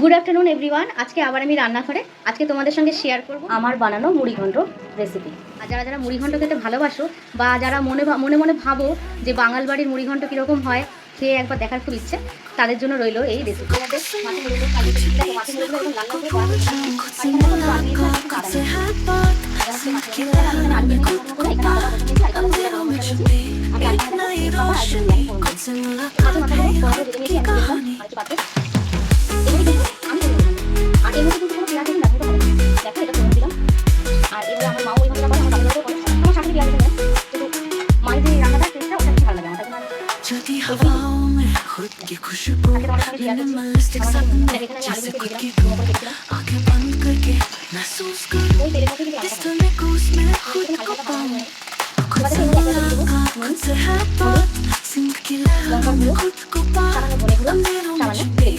Good afternoon everyone. আজকে আবার আমি রান্নাঘরে আজকে তোমাদের সঙ্গে শেয়ার করব আমার বানানো মুড়িঘণ্ট রেসিপি। আর যারা যারা মুড়িঘণ্ট খেতে ভালোবাসো বা যারা মনে মনে ভাবো যে বাঙাল বাড়ির মুড়িঘণ্ট কীরকম হয় খেয়ে একবার দেখার খুব ইচ্ছে, তাদের জন্য রইল এই রেসিপি। আর এর মধ্যে কিন্তু কোনো পেঁয়াজ দিন লাগবে না। দেখো এটা করে দিলাম। আর এবারে আমার মা ওই ভাতটা করে, আমার বাবা করে, আমার শাশুড়ি পেঁয়াজ দেয়। কিন্তু মায়ের যে রান্নাটা টেস্টটা ওটা বেশি ভালো লাগে আমার। যদি हवाओं में खुद की खुशबू मिनिमलिस्टिक सपने जैसे खुद की धूप आंखें बंद करके महसूस करूं इस समय को उसमें खुद को पाऊं खुद से मुलाकात खुद से है बात जिंदगी लहरों में खुद को पार अंधेरों में छुपी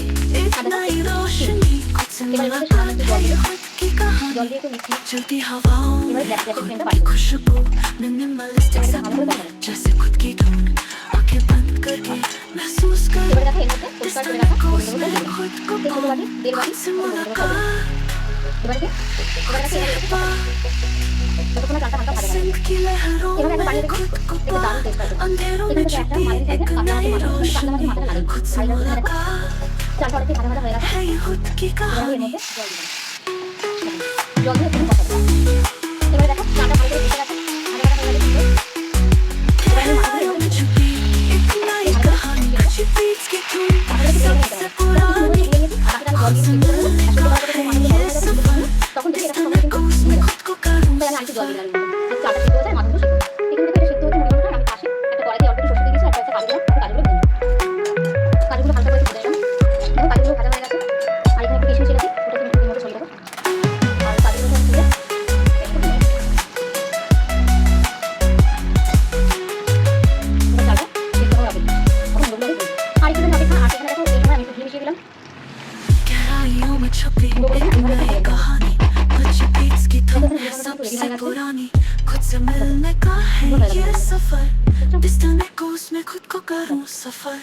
इतना ही रोशनी खुद से मुलाकात है ये खुद की कहानी चलती हवाओं में खुद की खुशबू मिनिमलिस्टिक सपने जैसे खुद की धूप आंखें बंद करके महसूस करूं इस समय को उसमें खुद को पाऊं खुद से मुलाकात खुद से है बात जिंदगी लहरों में खुद को पार अंधेरों में छुपी एक नई रोशनी खुद से मुलाकात है ये खुद की कहानी में छुपी एक नई कहानी बीच की धुन सबसे पुरानी खुद से मुलाकात है ये सफर इस समय को उसमें खुद को करूं गहराइयों में छुपी एक नई कहानी कुछ बीच की धुन है सबसे पुरानी खुद से मिलने का है ये सफर जिस तरह को उसमें खुद को करूं सफर।